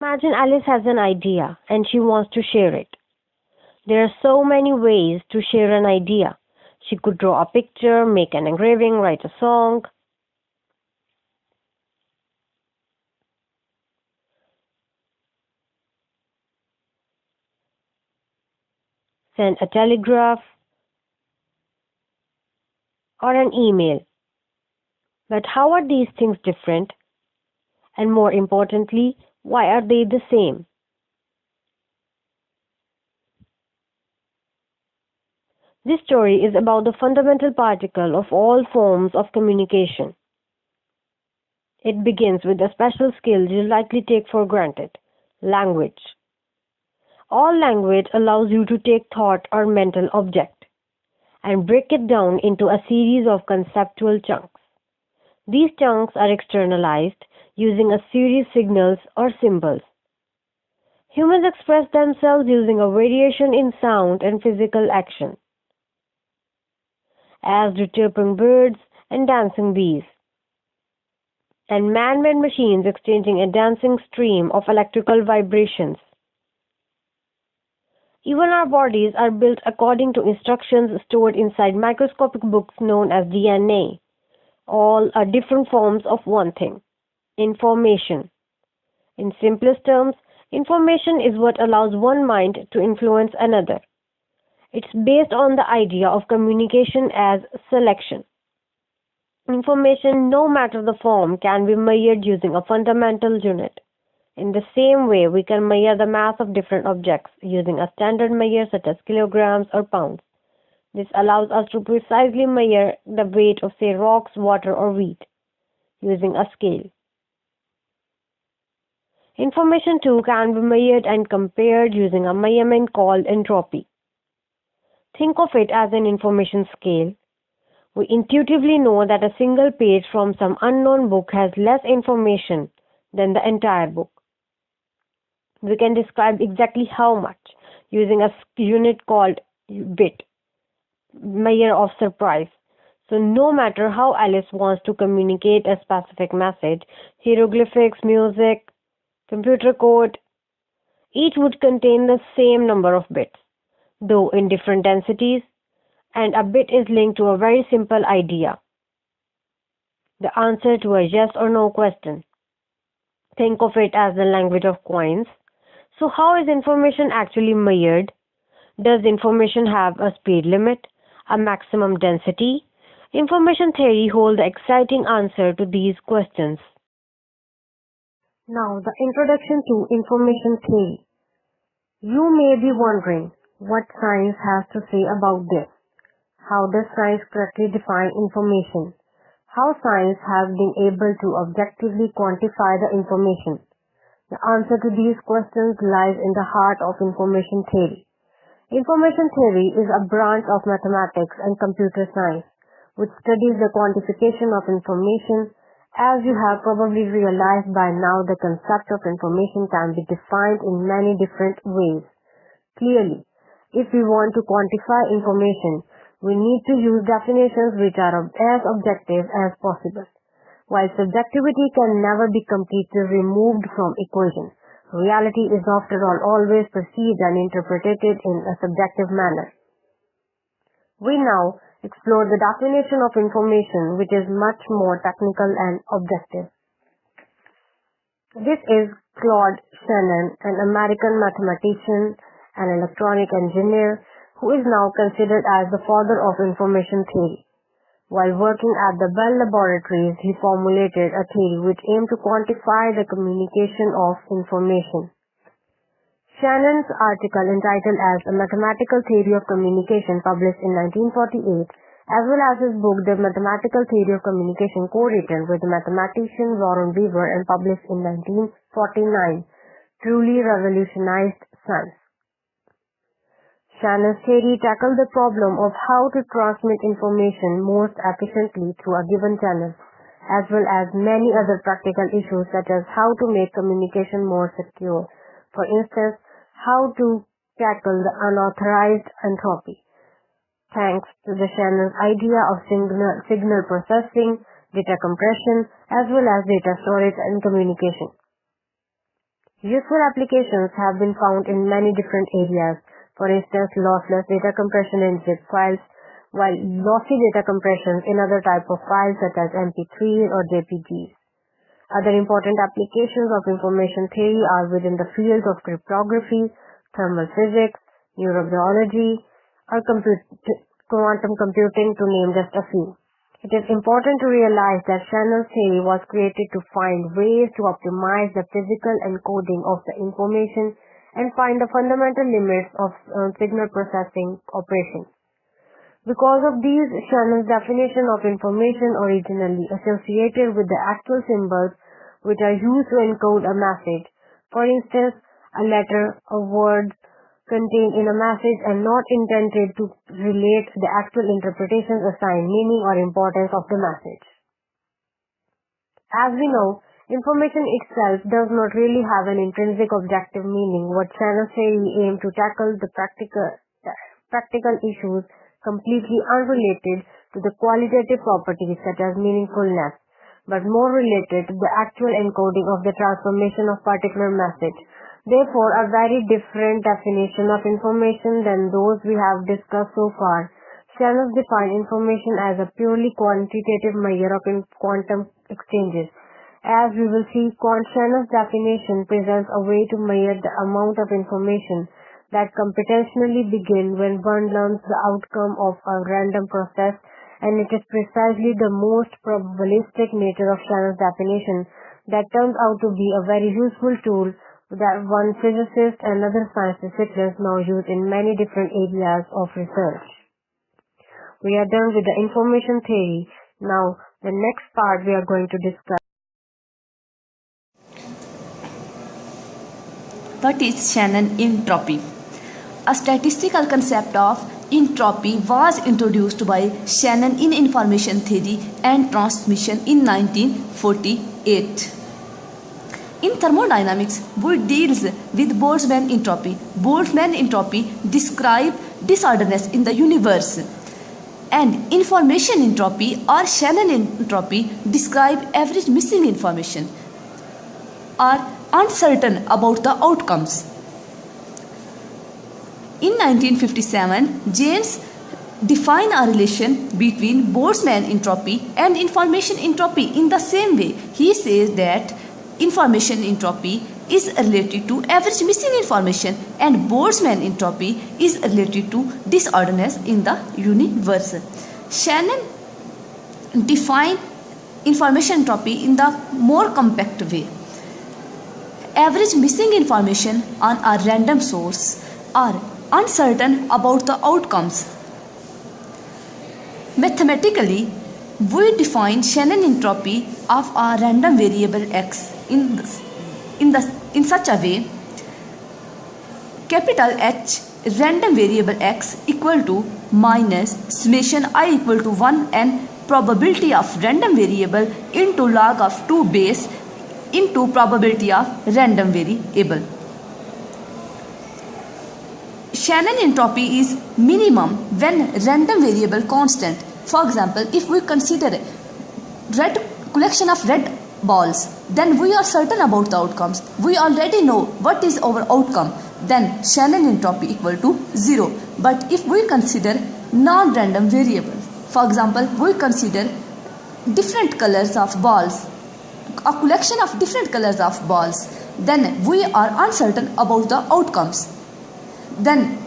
Imagine Alice has an idea and she wants to share it. There are so many ways to share an idea. She could draw a picture, make an engraving, write a song. Send a telegraph or an email. But how are these things different? And more importantly, why are they the same? This story is about the fundamental particle of all forms of communication. It begins with a special skill you likely take for granted: language. All language allows you to take thought or mental object and break it down into a series of conceptual chunks. These chunks are externalized using a series of signals or symbols. Humans express themselves using a variation in sound and physical action, as do chirping birds and dancing bees, and man-made machines exchanging a dancing stream of electrical vibrations. Even our bodies are built according to instructions stored inside microscopic books known as DNA. All are different forms of one thing: information. In simplest terms, information is what allows one mind to influence another. It's based on the idea of communication as selection. Information, no matter the form, can be measured using a fundamental unit. In the same way, we can measure the mass of different objects using a standard measure such as kilograms or pounds. This allows us to precisely measure the weight of, say, rocks, water, or wheat using a scale. Information too can be measured and compared using a measurement called entropy. Think of it as an information scale. We intuitively know that a single page from some unknown book has less information than the entire book. We can describe exactly how much using a unit called bit, measure of surprise. So no matter how Alice wants to communicate a specific message, hieroglyphics, music, computer code, each would contain the same number of bits, though in different densities, and a bit is linked to a very simple idea: the answer to a yes or no question. Think of it as the language of coins. So how is information actually measured? Does information have a speed limit, a maximum density? Information theory holds the exciting answer to these questions. Now, the introduction to information theory. You may be wondering what science has to say about this. How does science correctly define information? How science has been able to objectively quantify the information? The answer to these questions lies in the heart of information theory. Information theory is a branch of mathematics and computer science, which studies the quantification of information. As you have probably realized by now, the concept of information can be defined in many different ways. Clearly, if we want to quantify information, we need to use definitions which are as objective as possible. While subjectivity can never be completely removed from equations, reality is after all always perceived and interpreted in a subjective manner. We now explore the definition of information, which is much more technical and objective. This is Claude Shannon, an American mathematician and electronic engineer who is now considered as the father of information theory. While working at the Bell Laboratories, he formulated a theory which aimed to quantify the communication of information. Shannon's article, entitled as A Mathematical Theory of Communication, published in 1948, as well as his book The Mathematical Theory of Communication, co-written with the mathematician Warren Weaver and published in 1949, truly revolutionized science. Shannon's theory tackled the problem of how to transmit information most efficiently through a given channel, as well as many other practical issues such as how to make communication more secure. For instance, how to tackle the unauthorized entropy, thanks to the Shannon's idea of signal processing, data compression, as well as data storage and communication. Useful applications have been found in many different areas. For instance, lossless data compression in zip files, while lossy data compression in other types of files such as MP3s or JPGs. Other important applications of information theory are within the fields of cryptography, thermal physics, neurobiology, or quantum computing, to name just a few. It is important to realize that Shannon's theory was created to find ways to optimize the physical encoding of the information and find the fundamental limits of signal processing operations. Because of these, Shannon's definition of information originally associated with the actual symbols which are used to encode a message. For instance, a letter, a word contained in a message and not intended to relate the actual interpretations assigned meaning or importance of the message. As we know, information itself does not really have an intrinsic objective meaning. What Shannon's theory aimed to tackle the practical issues completely unrelated to the qualitative properties such as meaningfulness, but more related to the actual encoding of the transformation of particular message. Therefore, a very different definition of information than those we have discussed so far. Shannon defined information as a purely quantitative measure of quantum exchanges. As we will see, Shannon's definition presents a way to measure the amount of information that computationally begin when one learns the outcome of a random process, and it is precisely the most probabilistic nature of Shannon's definition that turns out to be a very useful tool that one physicist and other science disciplines now use in many different areas of research. We are done with the information theory. Now, the next part we are going to discuss. What is Shannon entropy? A statistical concept of entropy was introduced by Shannon in information theory and transmission in 1948. In thermodynamics, we deals with Boltzmann entropy. Boltzmann entropy describes disorderness in the universe, and information entropy or Shannon entropy describe average missing information or uncertain about the outcomes. In 1957, James defined a relation between Boltzmann entropy and information entropy in the same way. He says that information entropy is related to average missing information and Boltzmann entropy is related to disorderness in the universe. Shannon defined information entropy in the more compact way. Average missing information on a random source are uncertain about the outcomes. Mathematically, we define Shannon entropy of a random variable x in such a way: capital H random variable x equal to minus summation I equal to 1 and probability of random variable into log of 2 base into probability of random variable. Shannon entropy is minimum when random variable constant. For example, if we consider collection of red balls, then we are certain about the outcomes. We already know what is our outcome. Then Shannon entropy equal to 0. But if we consider non-random variable, for example, we consider different colors of balls, a collection of different colors of balls, then we are uncertain about the outcomes. Then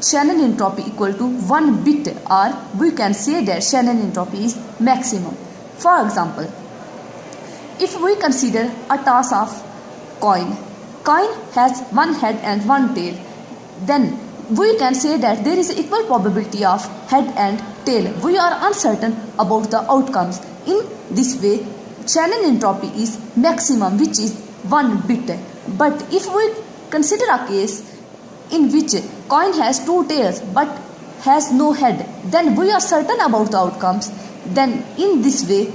Shannon entropy equal to 1 bit, or we can say that Shannon entropy is maximum. For example, if we consider a toss of coin has one head and one tail, then we can say that there is equal probability of head and tail. We are uncertain about the outcomes. In this way, Shannon entropy is maximum, which is 1 bit. But if we consider a case in which coin has 2 tails but has no head, then we are certain about the outcomes. Then in this way,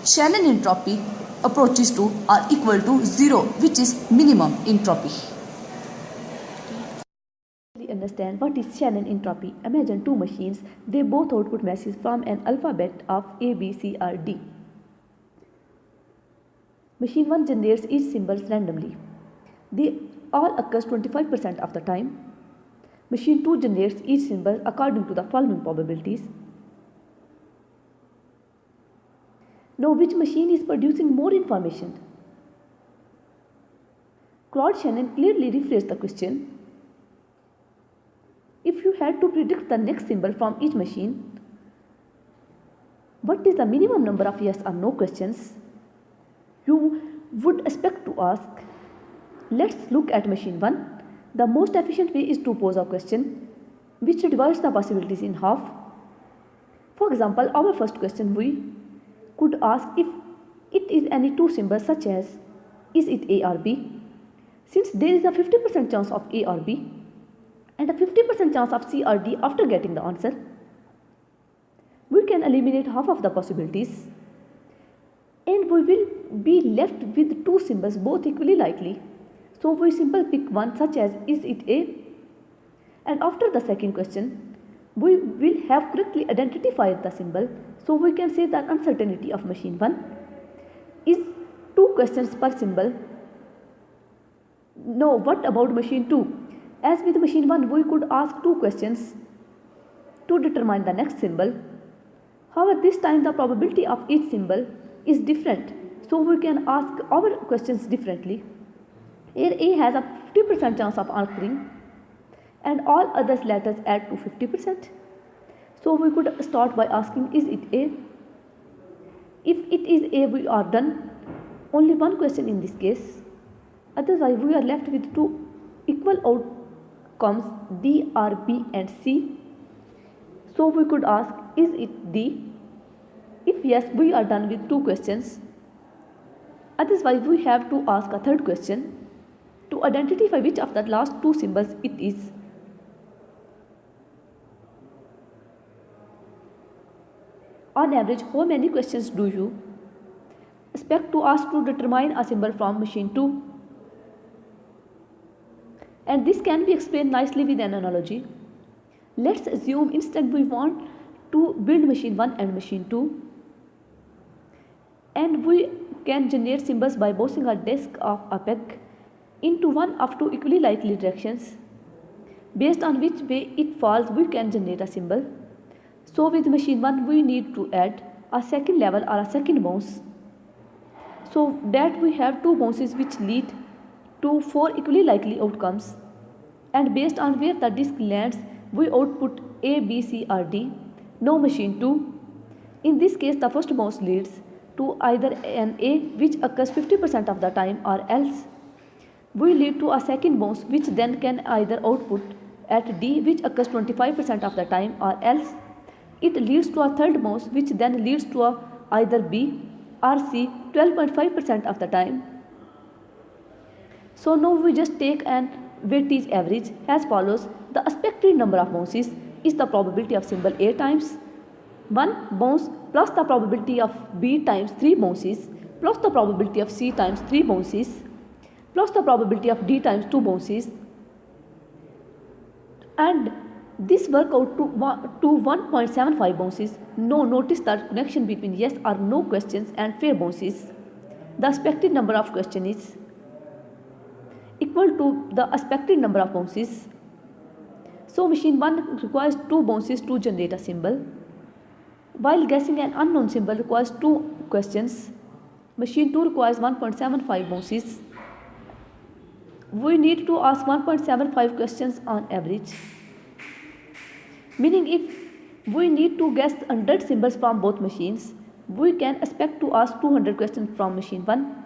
Shannon entropy approaches to or equal to 0, which is minimum entropy. To understand what is Shannon entropy, imagine two machines. They both output messages from an alphabet of A, B, C or D. Machine 1 generates each symbols randomly. They all occurs 25% of the time. Machine 2 generates each symbol according to the following probabilities. Now, which machine is producing more information? Claude Shannon clearly rephrased the question. If you had to predict the next symbol from each machine, what is the minimum number of yes or no questions you would expect to ask? Let's look at machine 1. The most efficient way is to pose a question which divides the possibilities in half. For example, our first question we could ask if it is any two symbols such as is it A or B? Since there is a 50% chance of A or B and a 50% chance of C or D after getting the answer, we can eliminate half of the possibilities and we will be left with two symbols both equally likely. So we simply pick one such as is it A, and after the second question we will have correctly identified the symbol, so we can say the uncertainty of machine 1 is 2 questions per symbol. Now what about machine 2? As with machine 1 we could ask 2 questions to determine the next symbol. However, this time the probability of each symbol is different, so we can ask our questions differently. Here A has a 50% chance of answering and all others letters add to 50%. So we could start by asking is it A? If it is A, we are done. Only one question in this case. Otherwise we are left with 2 equal outcomes D or B and C. So we could ask is it D? If yes, we are done with 2 questions. Otherwise we have to ask a third question to identify which of the last 2 symbols it is. On average, how many questions do you expect to ask to determine a symbol from machine 2? And this can be explained nicely with an analogy. Let's assume instead we want to build machine 1 and machine 2, and we can generate symbols by bouncing a disk of a peg into one of 2 equally likely directions. Based on which way it falls, we can generate a symbol. So with machine 1 we need to add a second level or a second bounce, so that we have 2 bounces which lead to 4 equally likely outcomes, and based on where the disk lands we output A, B, C or D. Now machine 2, in this case the first bounce leads to either an A which occurs 50% of the time, or else we lead to a second bounce which then can either output at D which occurs 25% of the time, or else it leads to a third bounce which then leads to either B or C 12.5% of the time. So now we just take an weightage average as follows. The expected number of bounces is the probability of symbol A times 1 bounce plus the probability of B times 3 bounces plus the probability of C times 3 bounces plus the probability of D times 2 bounces, and this work out to 1.75 bounces. Now notice the connection between yes or no questions and fair bounces. The expected number of questions is equal to the expected number of bounces. So machine 1 requires 2 bounces to generate a symbol, while guessing an unknown symbol requires 2 questions. Machine 2 requires 1.75 bounces. We need to ask 1.75 questions on average, meaning if we need to guess 100 symbols from both machines, we can expect to ask 200 questions from machine 1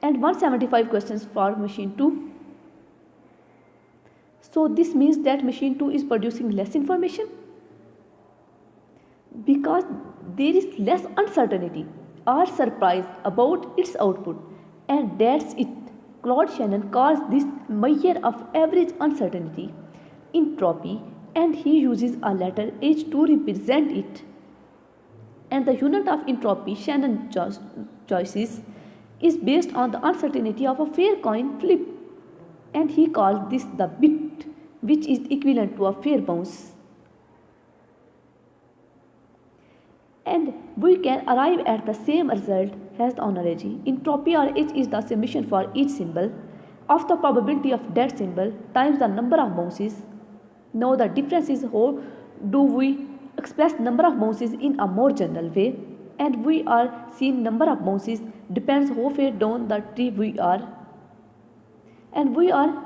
and 175 questions for machine 2. So this means that machine 2 is producing less information because there is less uncertainty or surprise about its output, and that's it. Claude Shannon calls this measure of average uncertainty entropy, and he uses a letter H to represent it. And the unit of entropy Shannon choices is based on the uncertainty of a fair coin flip, and he calls this the bit, which is equivalent to a fair bounce. And we can arrive at the same result as the analogy. Entropy or H is the summation for each symbol. of the probability of that symbol times the number of bounces. Now the difference is how do we express number of bounces in a more general way, and we are seeing number of bounces depends how far down the tree we are, and we are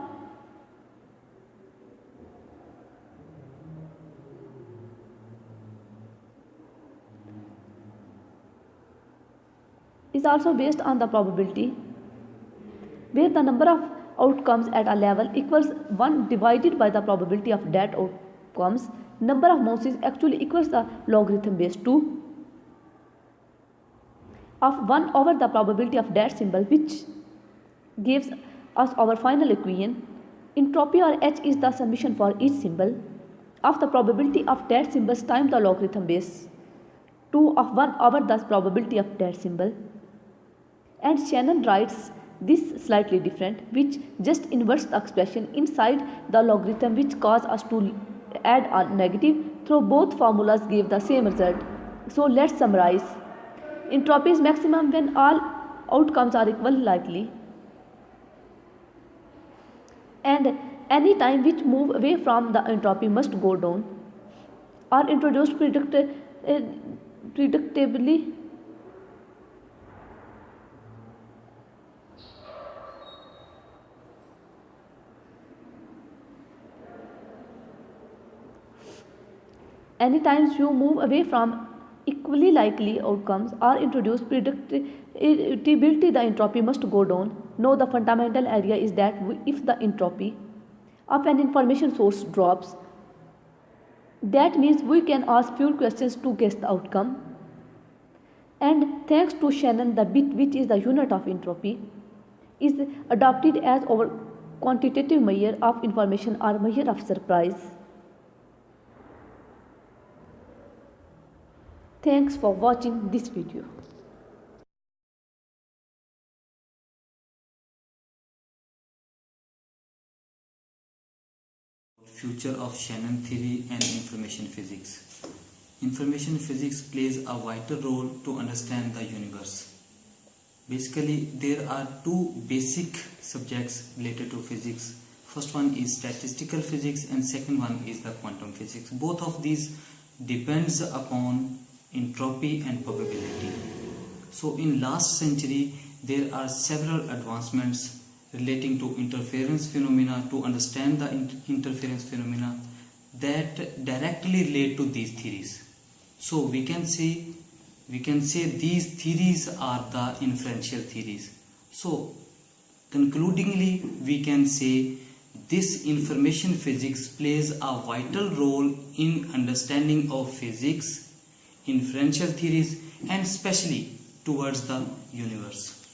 is also based on the probability where the number of outcomes at a level equals 1 divided by the probability of that outcomes. Number of bounces actually equals the logarithm base 2 of 1 over the probability of that symbol, which gives us our final equation. Entropy or H is the summation for each symbol of the probability of that symbols times the logarithm base 2 of 1 over the probability of that symbol. And Shannon writes this slightly different, which just inverts the expression inside the logarithm, which cause us to add a negative, though both formulas give the same result. So let's summarize. Entropy is maximum when all outcomes are equally likely, and any time which move away from the entropy must go down or introduced predictably. Any times you move away from equally likely outcomes or introduce predictability, the entropy must go down. Now the fundamental idea is that if the entropy of an information source drops, that means we can ask few questions to guess the outcome. And thanks to Shannon, the bit, which is the unit of entropy, is adopted as our quantitative measure of information or measure of surprise. Thanks for watching this video. Future of Shannon theory and information physics. Information physics plays a vital role to understand the universe. Basically, there are two basic subjects related to physics. First one is statistical physics and second one is the quantum physics. Both of these depends upon entropy and probability. So in last century there are several advancements relating to interference phenomena to understand the interference phenomena that directly relate to these theories. So we can say these theories are the inferential theories. So concludingly we can say this information physics plays a vital role in understanding of physics, inferential theories, and especially towards the universe.